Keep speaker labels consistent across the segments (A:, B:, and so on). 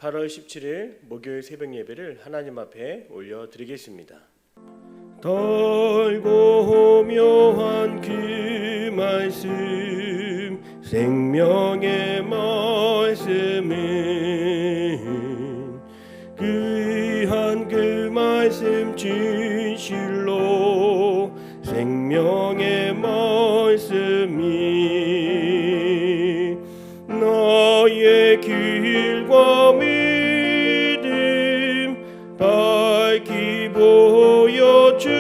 A: 8월 17일 목요일 새벽 예배를 하나님 앞에 올려드리겠습니다. 달고 묘한 그 말씀, 생명의 말씀은 귀한 그 말씀 진실로 생명의 말씀이 나의 길과 믿음 밝히 보여주니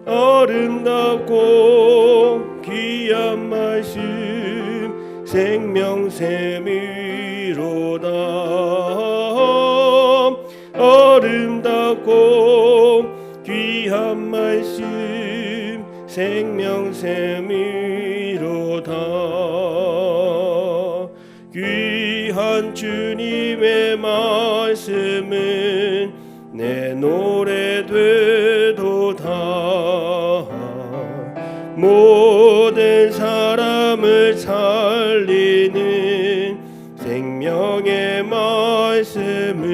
A: 아름답고 귀한 말씀 생명샘이로다. 아름답고 귀한 말씀 생명샘이로다. 귀한 주님의 말씀은 내 노래 되도다. 모든 사람을 살리는 생명의 말씀은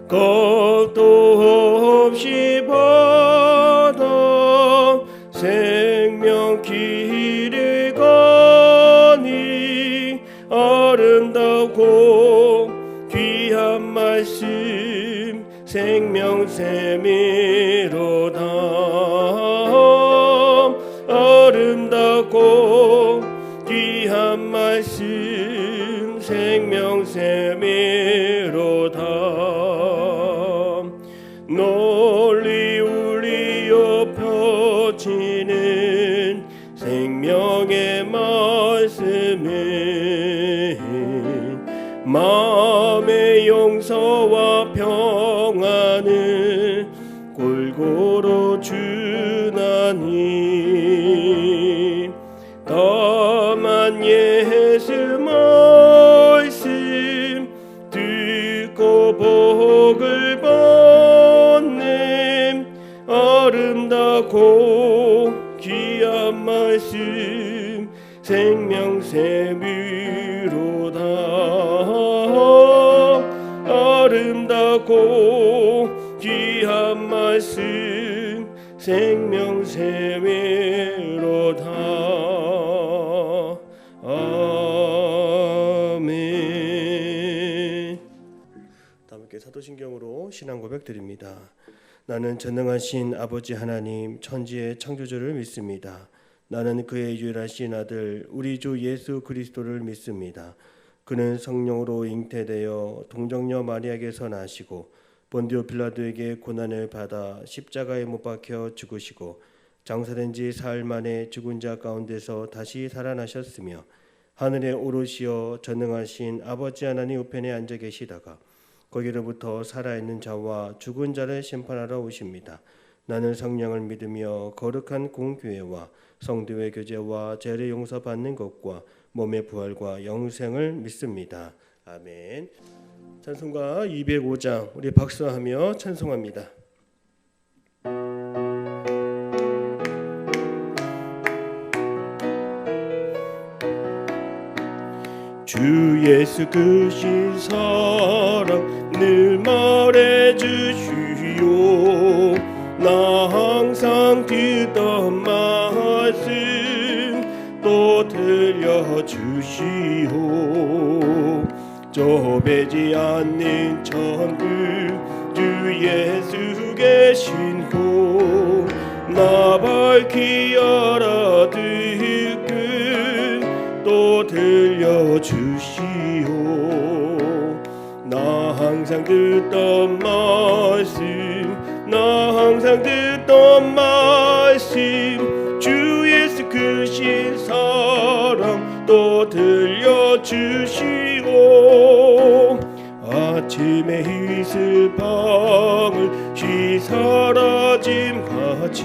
A: 겁도 없이 받아 생명 길을 가니 아름답고 귀한 말씀 생명샘이로다. 아름답고 귀한 말씀 생명샘이로다. 널리 울리어 펴지는 생명의 말씀은 마음의 용서와 평안을 골고루 주나니 다만 예수 말씀 듣고 복을 받는 아름답고 귀한 말씀 생명샘이로다. 아름답고 귀한 말씀 생명샘이로다. 아멘. 다음께 사도신경으로 신앙 고백 드립니다. 나는 전능하신 아버지 하나님 천지의 창조주를 믿습니다. 나는 그의 유일하신 아들 우리 주 예수 그리스도를 믿습니다. 그는 성령으로 잉태되어 동정녀 마리아에게서 나시고 본디오 빌라도에게 고난을 받아 십자가에 못 박혀 죽으시고 장사된 지 사흘 만에 죽은 자 가운데서 다시 살아나셨으며 하늘에 오르시어 전능하신 아버지 하나님 우편에 앉아 계시다가 거기로부터 살아있는 자와 죽은 자를 심판하러 오십니다. 나는 성령을 믿으며 거룩한 공교회와 성도의 교제와 죄를 용서받는 것과 몸의 부활과 영생을 믿습니다. 아멘. 찬송가 205장 우리 박수하며 찬송합니다. 주 예수 크신 사랑 늘 말해주시오. 나 항상 듣던 말씀 또 들려주시오. 좁히지 않는 천국 주 예수 계신 곳 나 밝히 알아듣고 또 들려주시오. 나 항상 듣던 말씀 나 항상 듣던 말씀 주 예수 크신 사랑 또 들려주시오. 아침에 이슬방울 사라짐 같이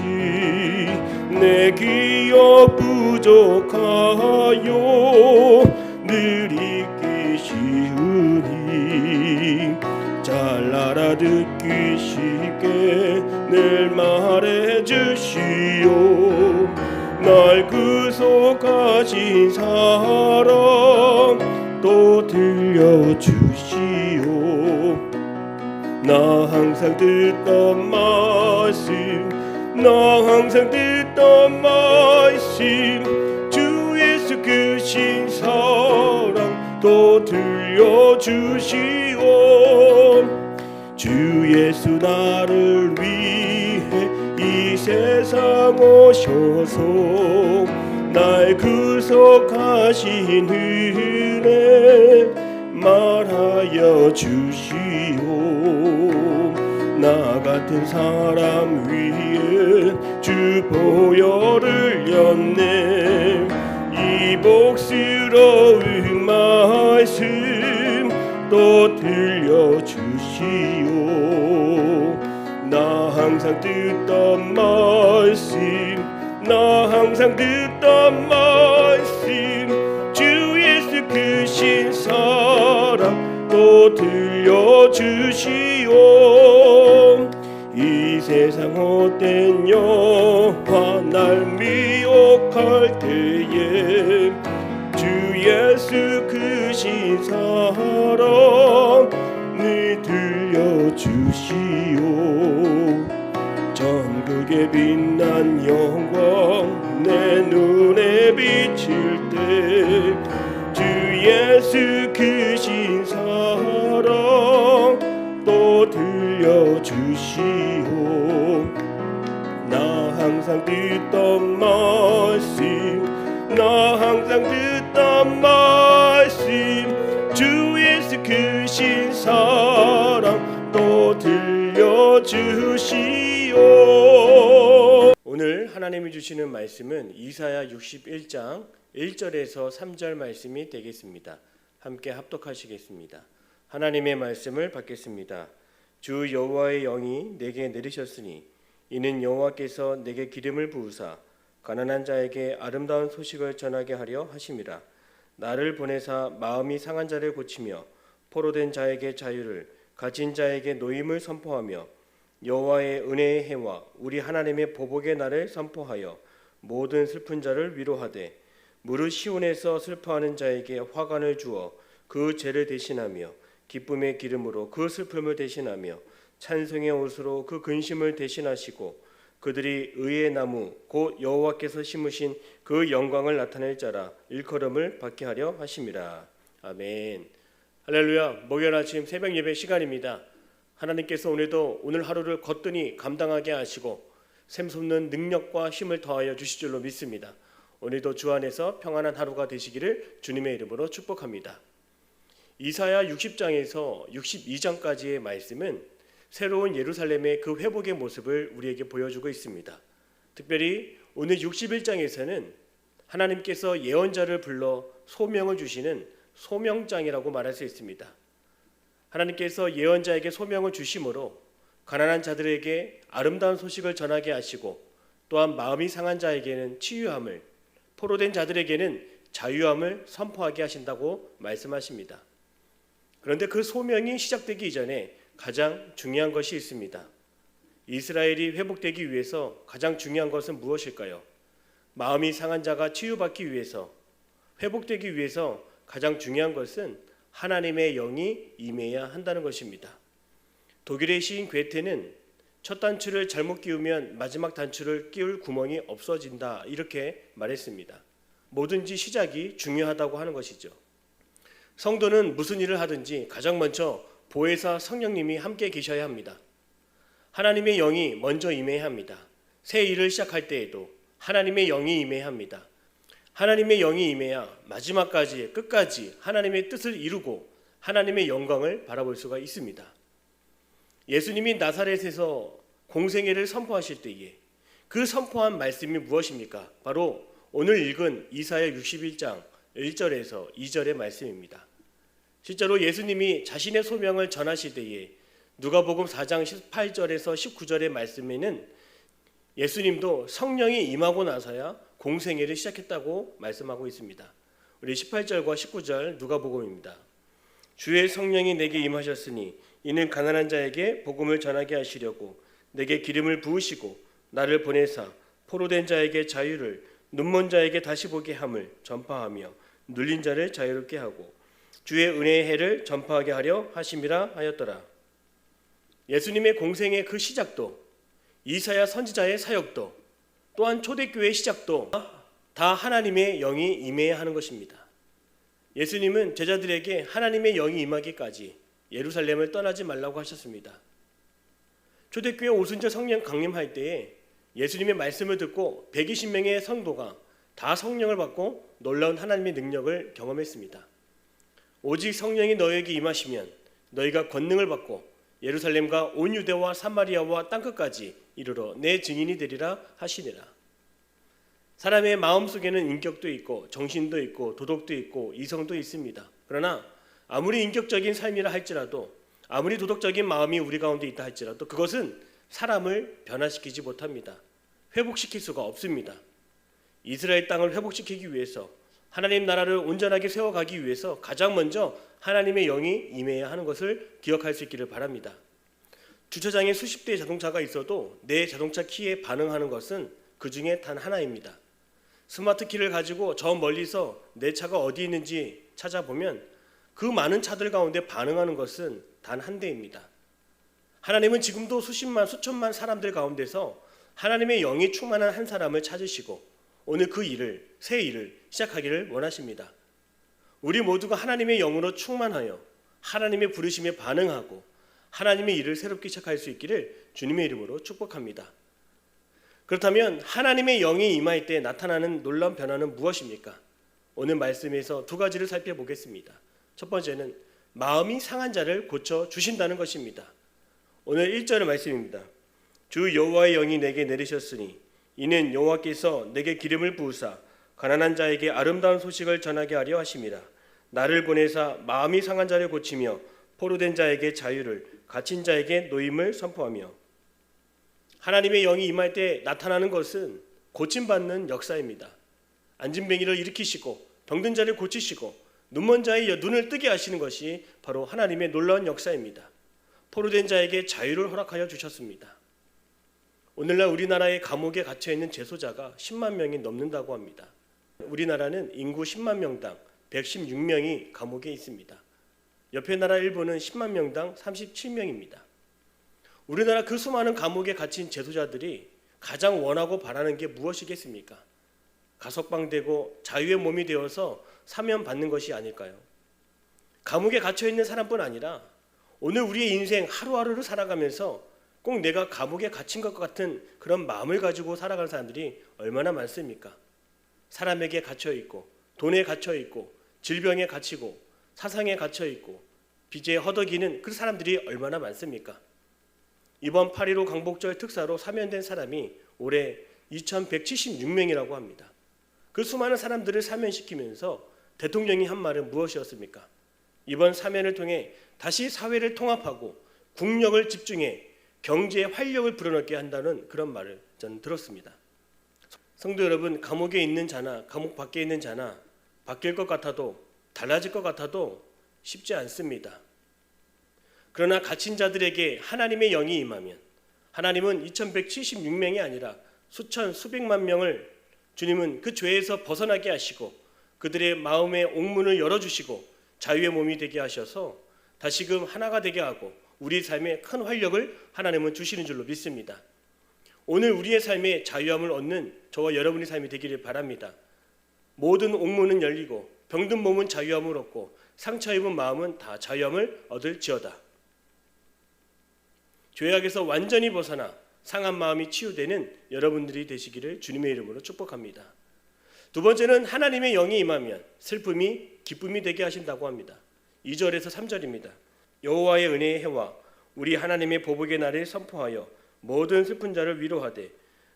A: 내 기억 부족하여 늘 잊기 쉬우니 잘 알아듣기 쉽게 늘 말해주시오. 날 구속하신 사랑 들려주시오. 나 항상 듣던 말씀, 나 항상 듣던 말씀, 주 예수 크신 사랑 또 들려주시오. 주 예수 나를 위해 이 세상 오셔서 날 구속하신 은혜 말하여 주시오. 나 같은 사람 위에 주 보혈을 흘렸네. 이 복스러운 말씀 또 들려주시오. 나 항상 듣던 말씀, 나 항상 듣던 말씀, 주 예수 크신 사랑 또 들려주시오. 이 세상 헛된 영화 날 미혹할 때에 주 예수 크신 사랑을 들려주시오. 전국의 빛난 영광 내 눈에 비칠 때 주 예수 크신 사랑 또 들려주시오. 나 항상 듣던 말씀, 나 항상 듣던 말씀, 주 예수 크신 사랑 또 들려주시오. 오늘 하나님이 주시는 말씀은 이사야 61장 1절에서 3절 말씀이 되겠습니다. 함께 합독하시겠습니다. 하나님의 말씀을 받겠습니다. 주 여호와의 영이 내게 내리셨으니 이는 여호와께서 내게 기름을 부으사 가난한 자에게 아름다운 소식을 전하게 하려 하심이라. 나를 보내사 마음이 상한 자를 고치며 포로된 자에게 자유를, 갇힌 자에게 노임을 선포하며 여호와의 은혜의 해와 우리 하나님의 보복의 날을 선포하여 모든 슬픈 자를 위로하되 무릇 시온에서 슬퍼하는 자에게 화관을 주어 그 죄를 대신하며 기쁨의 기름으로 그 슬픔을 대신하며 찬송의 옷으로 그 근심을 대신하시고 그들이 의의 나무 곧 여호와께서 심으신 그 영광을 나타낼 자라 일컬음을 받게 하려 하심이라. 아멘. 할렐루야. 목요일 아침 새벽 예배 시간입니다. 하나님께서 오늘도 오늘 하루를 거뜬히 감당하게 하시고 샘솟는 능력과 힘을 더하여 주실 줄로 믿습니다. 오늘도 주 안에서 평안한 하루가 되시기를 주님의 이름으로 축복합니다. 이사야 60장에서 62장까지의 말씀은 새로운 예루살렘의 그 회복의 모습을 우리에게 보여주고 있습니다. 특별히 오늘 61장에서는 하나님께서 예언자를 불러 소명을 주시는 소명장이라고 말할 수 있습니다. 하나님께서 예언자에게 소명을 주심으로 가난한 자들에게 아름다운 소식을 전하게 하시고 또한 마음이 상한 자에게는 치유함을, 포로된 자들에게는 자유함을 선포하게 하신다고 말씀하십니다. 그런데 그 소명이 시작되기 이전에 가장 중요한 것이 있습니다. 이스라엘이 회복되기 위해서 가장 중요한 것은 무엇일까요? 마음이 상한 자가 치유받기 위해서, 회복되기 위해서 가장 중요한 것은 하나님의 영이 임해야 한다는 것입니다. 독일의 시인 괴테는 첫 단추를 잘못 끼우면 마지막 단추를 끼울 구멍이 없어진다 이렇게 말했습니다. 뭐든지 시작이 중요하다고 하는 것이죠. 성도는 무슨 일을 하든지 가장 먼저 보혜사 성령님이 함께 계셔야 합니다. 하나님의 영이 먼저 임해야 합니다. 새 일을 시작할 때에도 하나님의 영이 임해야 합니다. 하나님의 영이 임해야 마지막까지 끝까지 하나님의 뜻을 이루고 하나님의 영광을 바라볼 수가 있습니다. 예수님이 나사렛에서 공생애를 선포하실 때에 그 선포한 말씀이 무엇입니까? 바로 오늘 읽은 이사야 61장 1절에서 2절의 말씀입니다. 실제로 예수님이 자신의 소명을 전하실 때에 누가복음 4장 18절에서 19절의 말씀에는 예수님도 성령이 임하고 나서야 공생애를 시작했다고 말씀하고 있습니다. 우리 18절과 19절 누가복음입니다. 주의 성령이 내게 임하셨으니 이는 가난한 자에게 복음을 전하게 하시려고 내게 기름을 부으시고 나를 보내사 포로된 자에게 자유를, 눈먼 자에게 다시 보게 함을 전파하며 눌린 자를 자유롭게 하고 주의 은혜의 해를 전파하게 하려 하심이라 하였더라. 예수님의 공생의 그 시작도, 이사야 선지자의 사역도, 또한 초대교회의 시작도 다 하나님의 영이 임해야 하는 것입니다. 예수님은 제자들에게 하나님의 영이 임하기까지 예루살렘을 떠나지 말라고 하셨습니다. 초대교회 오순절 성령 강림할 때에 예수님의 말씀을 듣고 120명의 성도가 다 성령을 받고 놀라운 하나님의 능력을 경험했습니다. 오직 성령이 너에게 임하시면 너희가 권능을 받고 예루살렘과 온 유대와 사마리아와 땅끝까지 이르러 내 증인이 되리라 하시니라. 사람의 마음속에는 인격도 있고 정신도 있고 도덕도 있고 이성도 있습니다. 그러나 아무리 인격적인 삶이라 할지라도, 아무리 도덕적인 마음이 우리 가운데 있다 할지라도 그것은 사람을 변화시키지 못합니다. 회복시킬 수가 없습니다. 이스라엘 땅을 회복시키기 위해서, 하나님 나라를 온전하게 세워가기 위해서 가장 먼저 하나님의 영이 임해야 하는 것을 기억할 수 있기를 바랍니다. 주차장에 수십 대의 자동차가 있어도 내 자동차 키에 반응하는 것은 그 중에 단 하나입니다. 스마트 키를 가지고 저 멀리서 내 차가 어디 있는지 찾아보면 그 많은 차들 가운데 반응하는 것은 단 한 대입니다. 하나님은 지금도 수십만 수천만 사람들 가운데서 하나님의 영이 충만한 한 사람을 찾으시고 오늘 그 일을, 새 일을 시작하기를 원하십니다. 우리 모두가 하나님의 영으로 충만하여 하나님의 부르심에 반응하고 하나님의 일을 새롭게 시작할 수 있기를 주님의 이름으로 축복합니다. 그렇다면 하나님의 영이 임할 때 나타나는 놀라운 변화는 무엇입니까? 오늘 말씀에서 두 가지를 살펴보겠습니다. 첫 번째는 마음이 상한 자를 고쳐주신다는 것입니다. 오늘 1절의 말씀입니다. 주 여호와의 영이 내게 내리셨으니 이는 여호와께서 내게 기름을 부으사 가난한 자에게 아름다운 소식을 전하게 하려 하심이라. 나를 보내사 마음이 상한 자를 고치며 포로된 자에게 자유를, 갇힌 자에게 노임을 선포하며. 하나님의 영이 임할 때 나타나는 것은 고침받는 역사입니다. 안진뱅이를 일으키시고 병든 자를 고치시고 눈먼 자의 눈을 뜨게 하시는 것이 바로 하나님의 놀라운 역사입니다. 포로된 자에게 자유를 허락하여 주셨습니다. 오늘날 우리나라의 감옥에 갇혀있는 재소자가 10만 명이 넘는다고 합니다. 우리나라는 인구 10만 명당 116명이 감옥에 있습니다. 옆에 나라 일본은 10만 명당 37명입니다. 우리나라 그 수많은 감옥에 갇힌 재소자들이 가장 원하고 바라는 게 무엇이겠습니까? 가석방되고 자유의 몸이 되어서 사면받는 것이 아닐까요? 감옥에 갇혀있는 사람뿐 아니라 오늘 우리의 인생 하루하루를 살아가면서 꼭 내가 감옥에 갇힌 것 같은 그런 마음을 가지고 살아가는 사람들이 얼마나 많습니까? 사람에게 갇혀있고 돈에 갇혀있고 질병에 갇히고 사상에 갇혀있고 빚에 허덕이는 그 사람들이 얼마나 많습니까? 이번 8.15 광복절 특사로 사면된 사람이 올해 2176명이라고 합니다. 그 수많은 사람들을 사면시키면서 대통령이 한 말은 무엇이었습니까? 이번 사면을 통해 다시 사회를 통합하고 국력을 집중해 경제의 활력을 불어넣게 한다는 그런 말을 저는 들었습니다. 성도 여러분, 감옥에 있는 자나 감옥 밖에 있는 자나 바뀔 것 같아도 달라질 것 같아도 쉽지 않습니다. 그러나 갇힌 자들에게 하나님의 영이 임하면 하나님은 2176명이 아니라 수천 수백만 명을 주님은 그 죄에서 벗어나게 하시고 그들의 마음의 옥문을 열어주시고 자유의 몸이 되게 하셔서 다시금 하나가 되게 하고 우리 삶에 큰 활력을 하나님은 주시는 줄로 믿습니다. 오늘 우리의 삶에 자유함을 얻는 저와 여러분의 삶이 되기를 바랍니다. 모든 옥문은 열리고 병든 몸은 자유함을 얻고 상처 입은 마음은 다 자유함을 얻을지어다. 죄악에서 완전히 벗어나 상한 마음이 치유되는 여러분들이 되시기를 주님의 이름으로 축복합니다. 두 번째는 하나님의 영이 임하면 슬픔이 기쁨이 되게 하신다고 합니다. 2절에서 3절입니다. 여호와의 은혜의 해와 우리 하나님의 보복의 날을 선포하여 모든 슬픈 자를 위로하되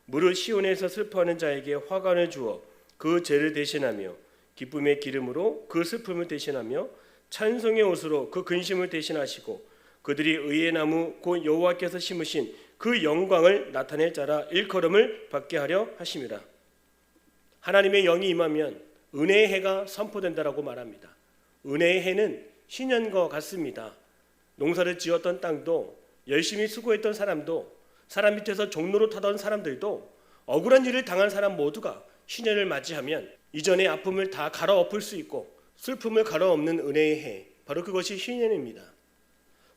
A: 무릇 시온에서 슬퍼하는 자에게 화관을 주어 그 죄를 대신하며 기쁨의 기름으로 그 슬픔을 대신하며 찬송의 옷으로 그 근심을 대신하시고 그들이 의의 나무 곧 여호와께서 심으신 그 영광을 나타낼 자라 일컬음을 받게 하려 하심이라. 하나님의 영이 임하면 은혜의 해가 선포된다라고 말합니다. 은혜의 해는 신년과 같습니다. 농사를 지었던 땅도 열심히 수고했던 사람도 사람 밑에서 종로로 타던 사람들도 억울한 일을 당한 사람 모두가 신년을 맞이하면 이전의 아픔을 다 갈아엎을 수 있고 슬픔을 가로엎는 은혜의 해, 바로 그것이 신년입니다.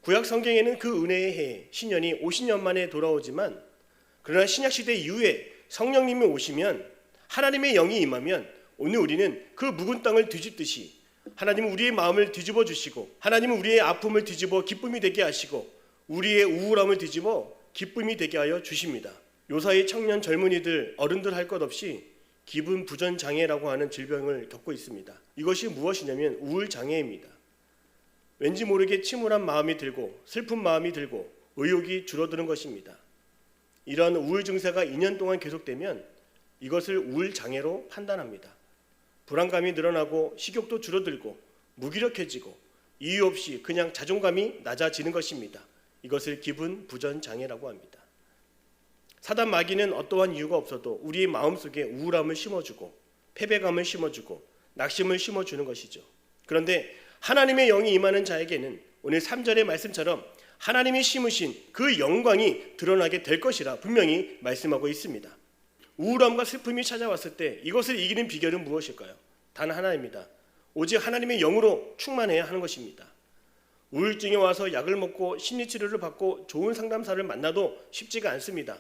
A: 구약 성경에는 그 은혜의 해, 신년이 50년 만에 돌아오지만 그러나 신약시대 이후에 성령님이 오시면, 하나님의 영이 임하면 오늘 우리는 그 묵은 땅을 뒤집듯이 하나님은 우리의 마음을 뒤집어 주시고, 하나님은 우리의 아픔을 뒤집어 기쁨이 되게 하시고, 우리의 우울함을 뒤집어 기쁨이 되게 하여 주십니다. 요사이 청년 젊은이들, 어른들 할 것 없이 기분 부전 장애라고 하는 질병을 겪고 있습니다. 이것이 무엇이냐면 우울장애입니다. 왠지 모르게 침울한 마음이 들고 슬픈 마음이 들고 의욕이 줄어드는 것입니다. 이러한 우울 증세가 2년 동안 계속되면 이것을 우울장애로 판단합니다. 불안감이 늘어나고 식욕도 줄어들고 무기력해지고 이유 없이 그냥 자존감이 낮아지는 것입니다. 이것을 기분 부전 장애라고 합니다. 사단 마귀는 어떠한 이유가 없어도 우리의 마음속에 우울함을 심어주고 패배감을 심어주고 낙심을 심어주는 것이죠. 그런데 하나님의 영이 임하는 자에게는 오늘 3절의 말씀처럼 하나님이 심으신 그 영광이 드러나게 될 것이라 분명히 말씀하고 있습니다. 우울함과 슬픔이 찾아왔을 때 이것을 이기는 비결은 무엇일까요? 단 하나입니다. 오직 하나님의 영으로 충만해야 하는 것입니다. 우울증에 와서 약을 먹고 심리치료를 받고 좋은 상담사를 만나도 쉽지가 않습니다.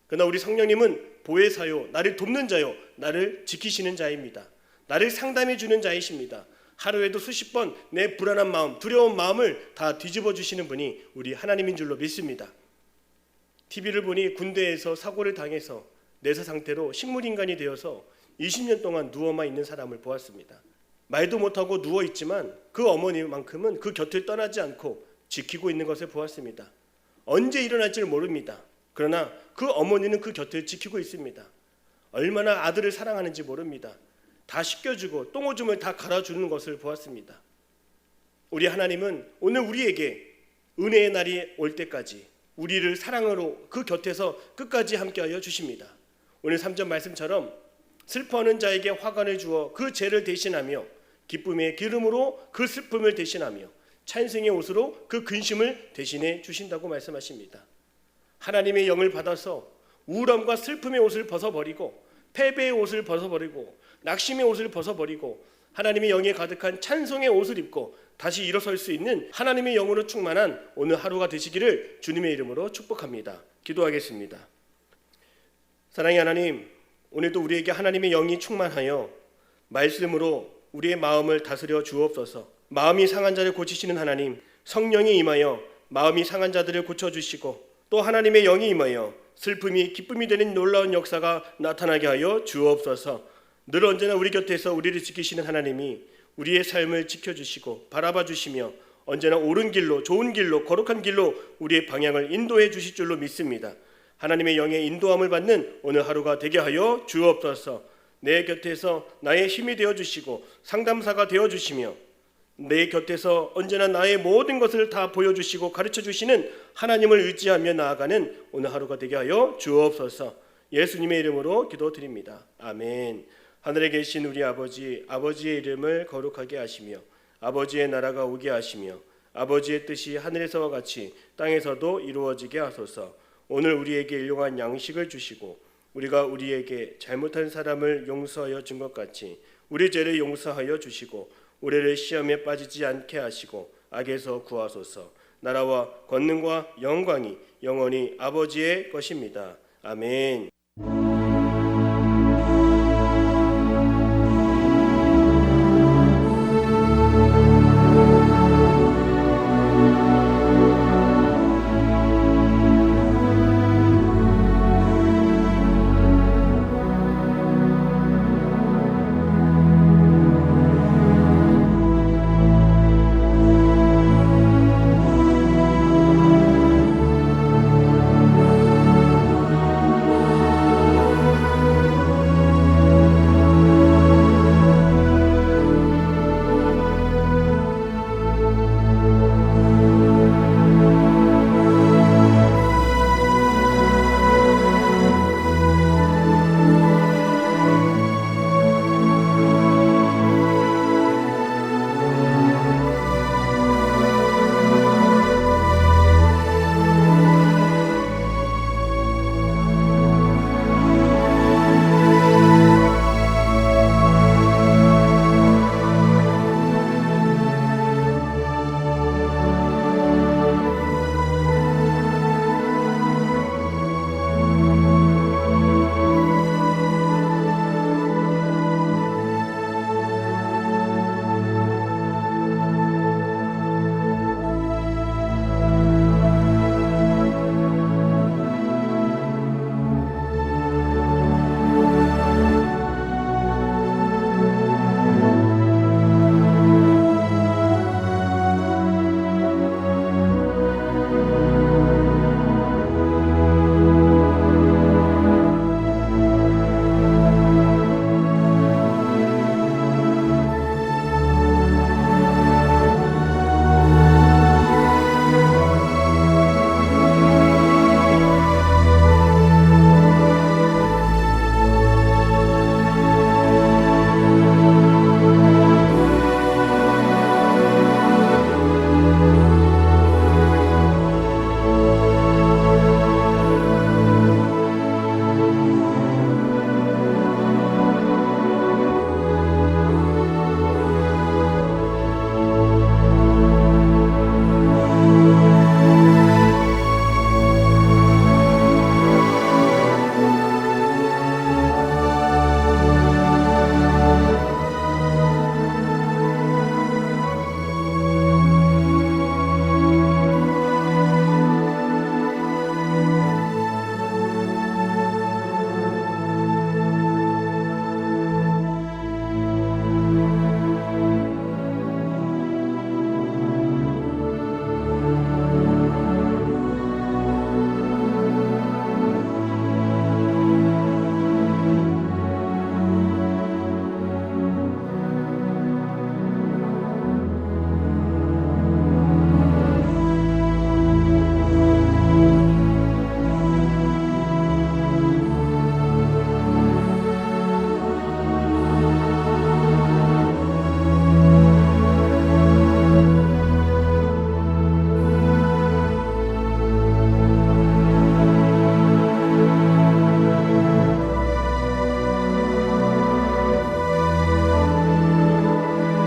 A: 그러나 우리 성령님은 보혜사요, 나를 돕는 자요, 나를 지키시는 자입니다. 나를 상담해 주는 자이십니다. 하루에도 수십 번 내 불안한 마음, 두려운 마음을 다 뒤집어 주시는 분이 우리 하나님인 줄로 믿습니다. TV를 보니 군대에서 사고를 당해서 내사 상태로 식물인간이 되어서 20년 동안 누워만 있는 사람을 보았습니다. 말도 못하고 누워있지만 그 어머니만큼은 그 곁을 떠나지 않고 지키고 있는 것을 보았습니다. 언제 일어날지를 모릅니다. 그러나 그 어머니는 그 곁을 지키고 있습니다. 얼마나 아들을 사랑하는지 모릅니다. 다 씻겨주고 똥오줌을 다 갈아주는 것을 보았습니다. 우리 하나님은 오늘 우리에게 은혜의 날이 올 때까지 우리를 사랑으로 그 곁에서 끝까지 함께하여 주십니다. 오늘 3절 말씀처럼 슬퍼하는 자에게 화관을 주어 그 죄를 대신하며 기쁨의 기름으로 그 슬픔을 대신하며 찬송의 옷으로 그 근심을 대신해 주신다고 말씀하십니다. 하나님의 영을 받아서 우울함과 슬픔의 옷을 벗어버리고 패배의 옷을 벗어버리고 낙심의 옷을 벗어버리고 하나님의 영에 가득한 찬송의 옷을 입고 다시 일어설 수 있는 하나님의 영으로 충만한 오늘 하루가 되시기를 주님의 이름으로 축복합니다. 기도하겠습니다. 사랑의 하나님, 오늘도 우리에게 하나님의 영이 충만하여 말씀으로 우리의 마음을 다스려 주옵소서. 마음이 상한 자를 고치시는 하나님, 성령이 임하여 마음이 상한 자들을 고쳐주시고 또 하나님의 영이 임하여 슬픔이 기쁨이 되는 놀라운 역사가 나타나게 하여 주옵소서. 늘 언제나 우리 곁에서 우리를 지키시는 하나님이 우리의 삶을 지켜주시고 바라봐 주시며 언제나 옳은 길로, 좋은 길로, 거룩한 길로 우리의 방향을 인도해 주실 줄로 믿습니다. 하나님의 영의 인도함을 받는 오늘 하루가 되게 하여 주옵소서. 내 곁에서 나의 힘이 되어주시고 상담사가 되어주시며 내 곁에서 언제나 나의 모든 것을 다 보여주시고 가르쳐주시는 하나님을 의지하며 나아가는 오늘 하루가 되게 하여 주옵소서. 예수님의 이름으로 기도드립니다. 아멘. 하늘에 계신 우리 아버지, 아버지의 이름을 거룩하게 하시며 아버지의 나라가 오게 하시며 아버지의 뜻이 하늘에서와 같이 땅에서도 이루어지게 하소서. 오늘 우리에게 일용할 양식을 주시고 우리가 우리에게 잘못한 사람을 용서하여 준 것 같이 우리 죄를 용서하여 주시고 우리를 시험에 빠지지 않게 하시고 악에서 구하소서. 나라와 권능과 영광이 영원히 아버지의 것입니다. 아멘.